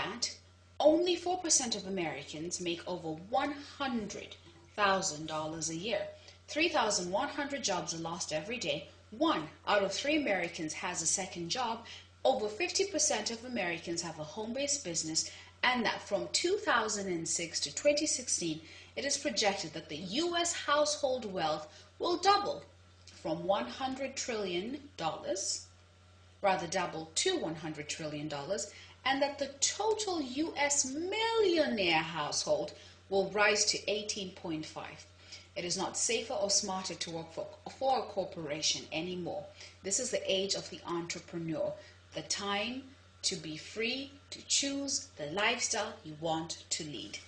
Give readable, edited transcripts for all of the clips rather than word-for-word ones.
that, only 4% of Americans make over $100,000 a year. 3,100 jobs are lost every day. 1 out of 3 Americans has a second job. Over 50% of Americans have a home-based business, and that from 2006 to 2016, it is projected that the U.S. household wealth will double from $100 trillion, rather double to $100 trillion, and that the total U.S. millionaire household will rise to 18.5. It is not safer or smarter to work for a corporation anymore. This is the age of the entrepreneur, the time to be free to choose the lifestyle you want to lead.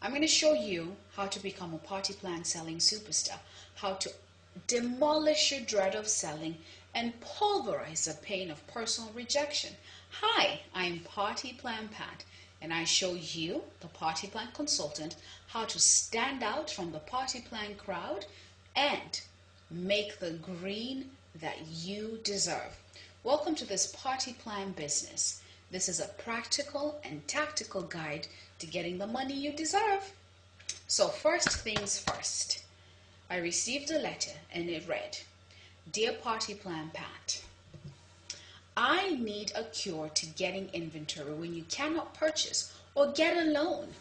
I'm going to show you how to become a party plan selling superstar, how to demolish your dread of selling and pulverize the pain of personal rejection. Hi, I'm Party Plan Pat, and I show you, the Party Plan consultant, how to stand out from the party plan crowd and make the green that you deserve. Welcome to this party plan business. This is a practical and tactical guide to getting the money you deserve. So first things first, I received a letter and it read, "Dear Party Plan Pat, I need a cure to getting inventory when you cannot purchase or get a loan.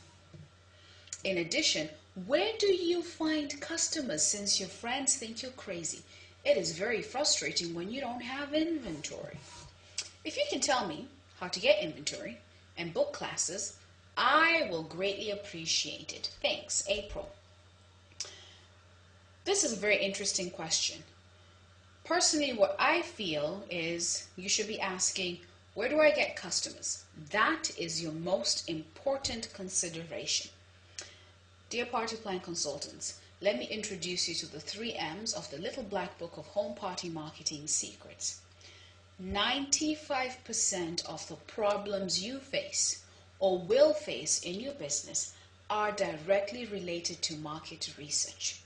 In addition, where do you find customers since your friends think you're crazy? It is very frustrating when you don't have inventory. If you can tell me how to get inventory and book classes, I will greatly appreciate it. Thanks, April." This is a very interesting question. Personally, what I feel is you should be asking, where do I get customers? That is your most important consideration. Dear Party Plan Consultants, let me introduce you to the 3 M's of the Little Black Book of Home Party Marketing Secrets. 95% of the problems you face or will face in your business are directly related to market research.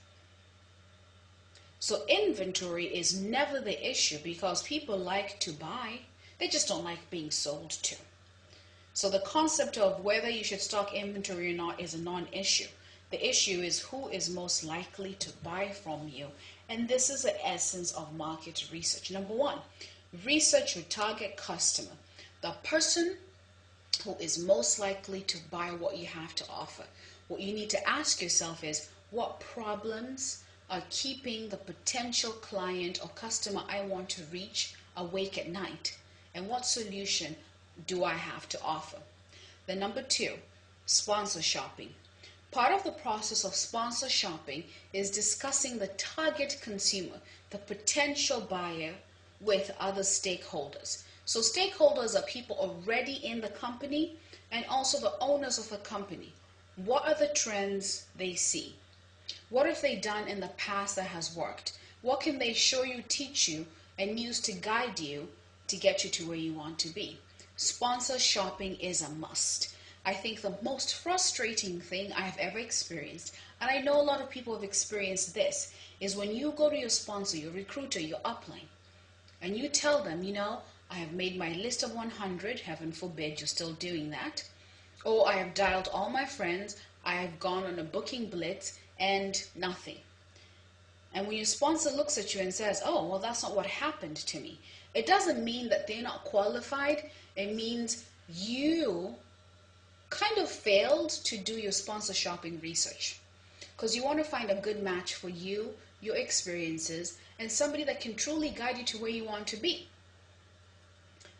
So inventory is never the issue because people like to buy, they just don't like being sold to. So the concept of whether you should stock inventory or not is a non-issue. The issue is who is most likely to buy from you. And this is the essence of market research. Number 1, research your target customer, the person who is most likely to buy what you have to offer. What you need to ask yourself is, what problems are keeping the potential client or customer I want to reach awake at night? And what solution do I have to offer? Then number 2, sponsor shopping. Part of the process of sponsor shopping is discussing the target consumer, the potential buyer, with other stakeholders. So stakeholders are people already in the company and also the owners of the company. What are the trends they see? What have they done in the past that has worked? What can they show you, teach you, and use to guide you to get you to where you want to be? Sponsor shopping is a must. I think the most frustrating thing I have ever experienced, and I know a lot of people have experienced this, is when you go to your sponsor, your recruiter, your upline, and you tell them, I have made my list of 100, heaven forbid you're still doing that, or I have dialed all my friends, I have gone on a booking blitz, and nothing. And when your sponsor looks at you and says, oh, well, that's not what happened to me, it doesn't mean that they're not qualified. It means you kind of failed to do your sponsor shopping research, because you want to find a good match for you, your experiences, and somebody that can truly guide you to where you want to be.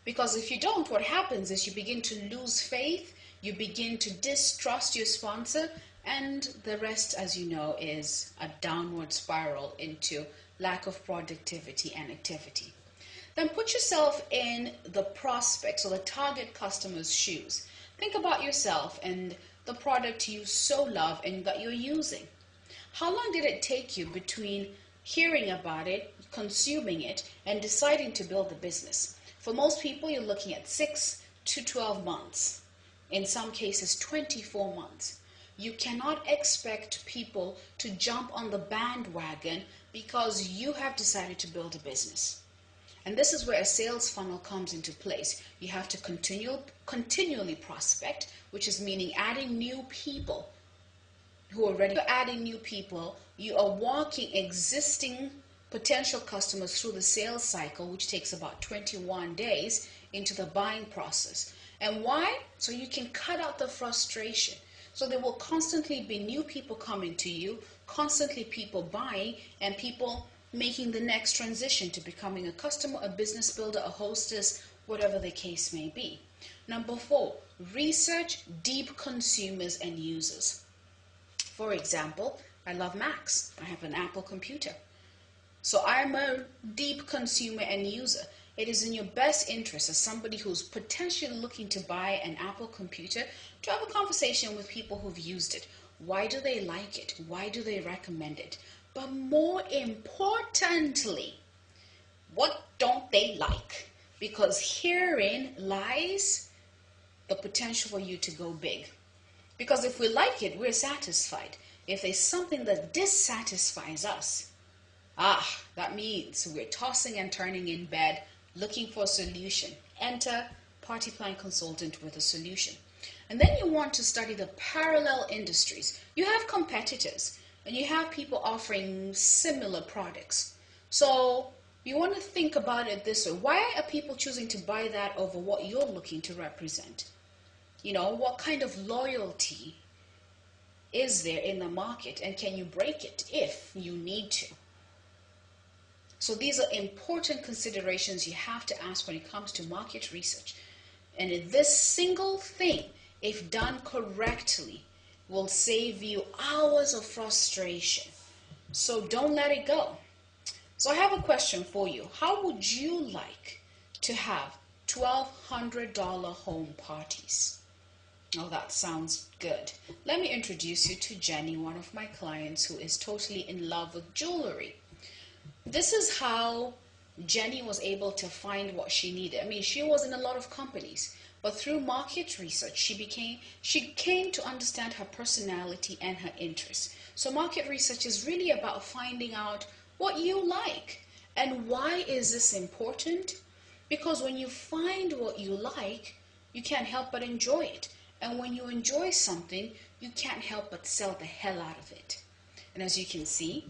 Because if you don't, what happens is you begin to lose faith, you begin to distrust your sponsor, and the rest, as you know, is a downward spiral into lack of productivity and activity. Then put yourself in the prospect or the target customer's shoes. Think about yourself and the product you so love and that you're using. How long did it take you between hearing about it, consuming it, and deciding to build the business? For most people, you're looking at 6 to 12 months. In some cases, 24 months. You cannot expect people to jump on the bandwagon because you have decided to build a business. And this is where a sales funnel comes into place. You have to continually prospect, which is meaning adding new people who are ready. You're adding new people. You are walking existing potential customers through the sales cycle, which takes about 21 days, into the buying process. And why? So you can cut out the frustration. So there will constantly be new people coming to you, constantly people buying, and people making the next transition to becoming a customer, a business builder, a hostess, whatever the case may be. Number 4, research deep consumers and users. For example, I love Macs. I have an Apple computer. So I'm a deep consumer and user. It is in your best interest as somebody who's potentially looking to buy an Apple computer to have a conversation with people who've used it. Why do they like it? Why do they recommend it? But more importantly, what don't they like? Because herein lies the potential for you to go big. Because if we like it, we're satisfied. If there's something that dissatisfies us, that means we're tossing and turning in bed, looking for a solution. Enter Party Plan Consultant with a solution. And then you want to study the parallel industries. You have competitors and you have people offering similar products. So you want to think about it this way. Why are people choosing to buy that over what you're looking to represent? You know, what kind of loyalty is there in the market, and can you break it if you need to? So these are important considerations you have to ask when it comes to market research. And this single thing, if done correctly, will save you hours of frustration. So don't let it go. So I have a question for you. How would you like to have $1,200 home parties? Oh, that sounds good. Let me introduce you to Jenny, one of my clients who is totally in love with jewelry. This is how Jenny was able to find what she needed. I mean, she was in a lot of companies, but through market research, she came to understand her personality and her interests. So market research is really about finding out what you like. And why is this important? Because when you find what you like, you can't help but enjoy it. And when you enjoy something, you can't help but sell the hell out of it. And as you can see,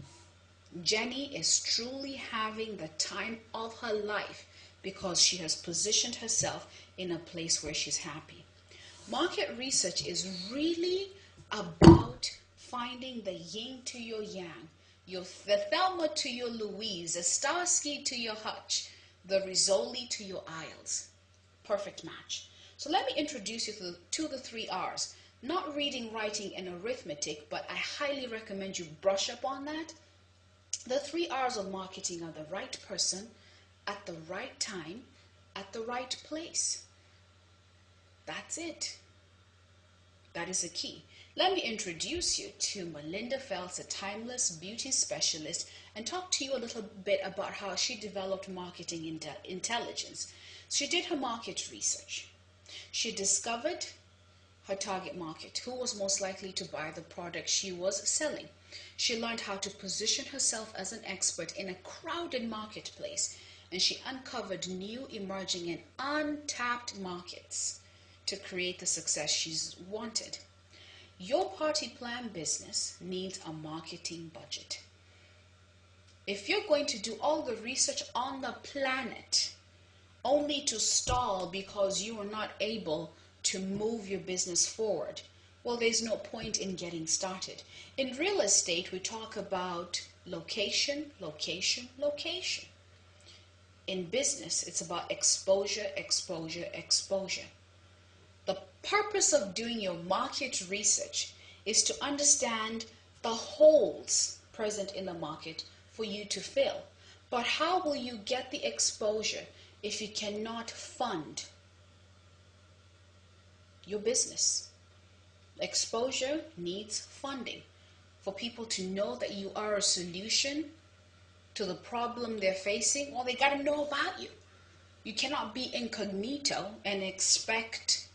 Jenny is truly having the time of her life because she has positioned herself in a place where she's happy. Market research is really about finding the yin to your yang, the Thelma to your Louise, the Starsky to your Hutch, the Rizzoli to your Isles. Perfect match. So let me introduce you to the 3 R's. Not reading, writing, and arithmetic, but I highly recommend you brush up on that. The 3 R's of marketing are the right person, at the right time, at the right place. That's it. That is a key. Let me introduce you to Melinda Phelps, a timeless beauty specialist, and talk to you a little bit about how she developed marketing intelligence. She did her market research. She discovered her target market, who was most likely to buy the product she was selling. She learned how to position herself as an expert in a crowded marketplace, and she uncovered new, emerging, and untapped markets to create the success she's wanted. Your party plan business needs a marketing budget. If you're going to do all the research on the planet only to stall because you are not able to move your business forward, well, there's no point in getting started. In real estate, we talk about location, location, location. In business, it's about exposure, exposure, exposure. The purpose of doing your market research is to understand the holes present in the market for you to fill. But how will you get the exposure if you cannot fund your business? Exposure needs funding for people to know that you are a solution to the problem they're facing. Well, they got to know about you. You cannot be incognito and expect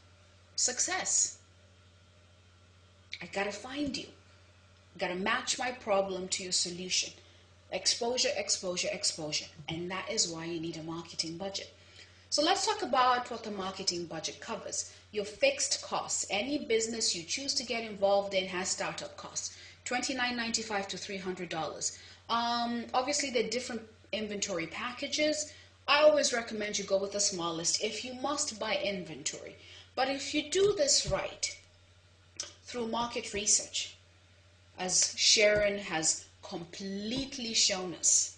success. I got to find you. I got to match my problem to your solution. Exposure, exposure, exposure. And that is why you need a marketing budget. So let's talk about what the marketing budget covers. Your fixed costs. Any business you choose to get involved in has startup costs, $29.95 to $300. Obviously, there are different inventory packages. I always recommend you go with the smallest if you must buy inventory. But if you do this right through market research, as Sharon has completely shown us,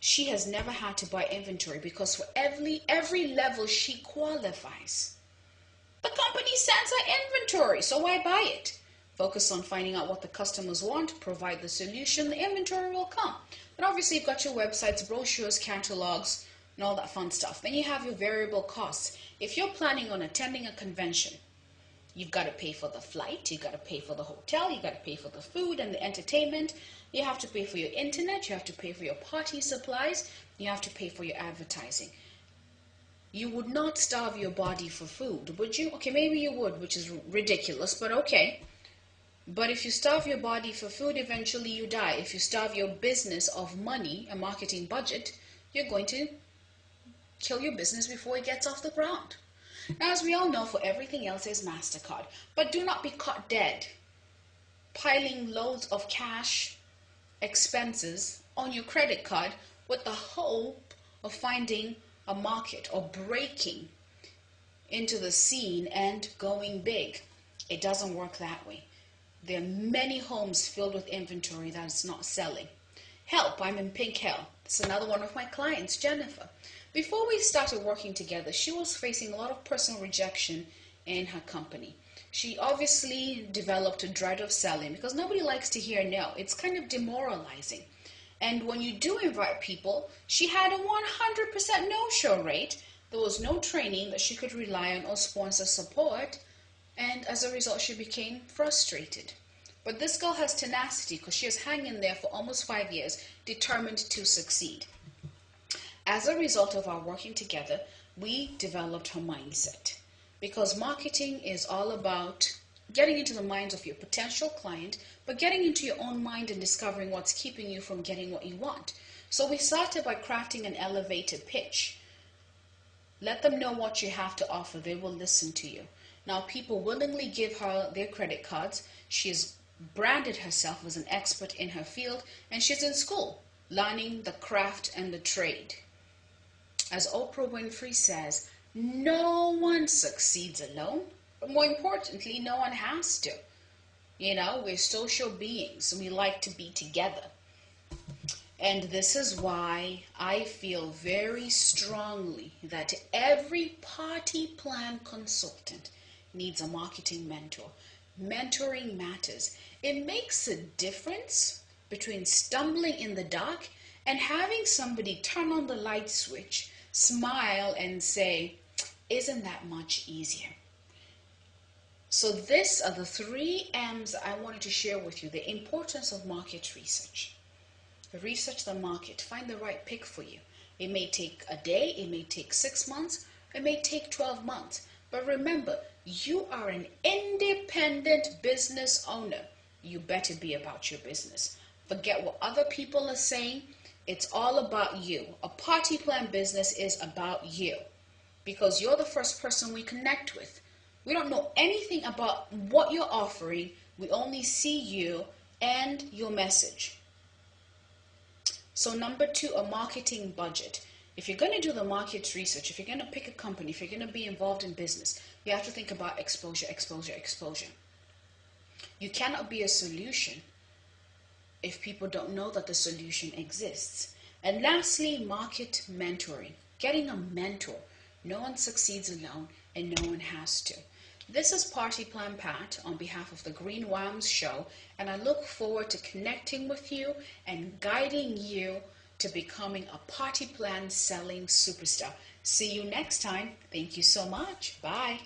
she has never had to buy inventory because for every level she qualifies, the company sends her inventory. So why buy it? Focus on finding out what the customers want, provide the solution, the inventory will come. But obviously you've got your websites, brochures, catalogs, and all that fun stuff. Then you have your variable costs. If you're planning on attending a convention, you've got to pay for the flight, you've got to pay for the hotel, you've got to pay for the food and the entertainment, you have to pay for your internet, you have to pay for your party supplies, you have to pay for your advertising. You would not starve your body for food, would you? Okay, maybe you would, which is ridiculous, but okay. But if you starve your body for food, eventually you die. If you starve your business of money, a marketing budget, you're going to kill your business before it gets off the ground. Now, as we all know, for everything else is MasterCard. But do not be caught dead piling loads of cash expenses on your credit card with the hope of finding a market or breaking into the scene and going big. It doesn't work that way. There are many homes filled with inventory that is not selling. Help, I'm in pink hell. It's another one of my clients, Jennifer. Before we started working together, she was facing a lot of personal rejection in her company. She obviously developed a dread of selling because nobody likes to hear no. It's kind of demoralizing. And when you do invite people, she had a 100% no-show rate. There was no training that she could rely on or sponsor support. And as a result, she became frustrated. But this girl has tenacity because she is hanging there for almost 5 years, determined to succeed. As a result of our working together, we developed her mindset. Because marketing is all about getting into the minds of your potential client, but getting into your own mind and discovering what's keeping you from getting what you want. So we started by crafting an elevated pitch. Let them know what you have to offer. They will listen to you. Now, people willingly give her their credit cards. She has branded herself as an expert in her field, and she's in school, learning the craft and the trade. As Oprah Winfrey says, no one succeeds alone, but more importantly, no one has to. You know, we're social beings, and we like to be together. And this is why I feel very strongly that every party plan consultant needs a marketing mentor. Mentoring matters. It makes a difference between stumbling in the dark and having somebody turn on the light switch, smile, and say, isn't that much easier? So these are the 3 M's I wanted to share with you. The importance of market research. Research the market. Find the right pick for you. It may take a day. It may take 6 months. It may take 12 months. But remember, you are an independent business owner. You better be about your business. Forget what other people are saying. It's all about you. A party plan business is about you because you're the first person we connect with. We don't know anything about what you're offering. We only see you and your message. So number 2, a marketing budget. If you're going to do the market research, if you're going to pick a company, if you're going to be involved in business, you have to think about exposure, exposure, exposure. You cannot be a solution if people don't know that the solution exists. And lastly, market mentoring. Getting a mentor. No one succeeds alone and no one has to. This is Party Plan Pat on behalf of the Green Whams Show, and I look forward to connecting with you and guiding you to becoming a party plan selling superstar. See you next time. Thank you so much. Bye.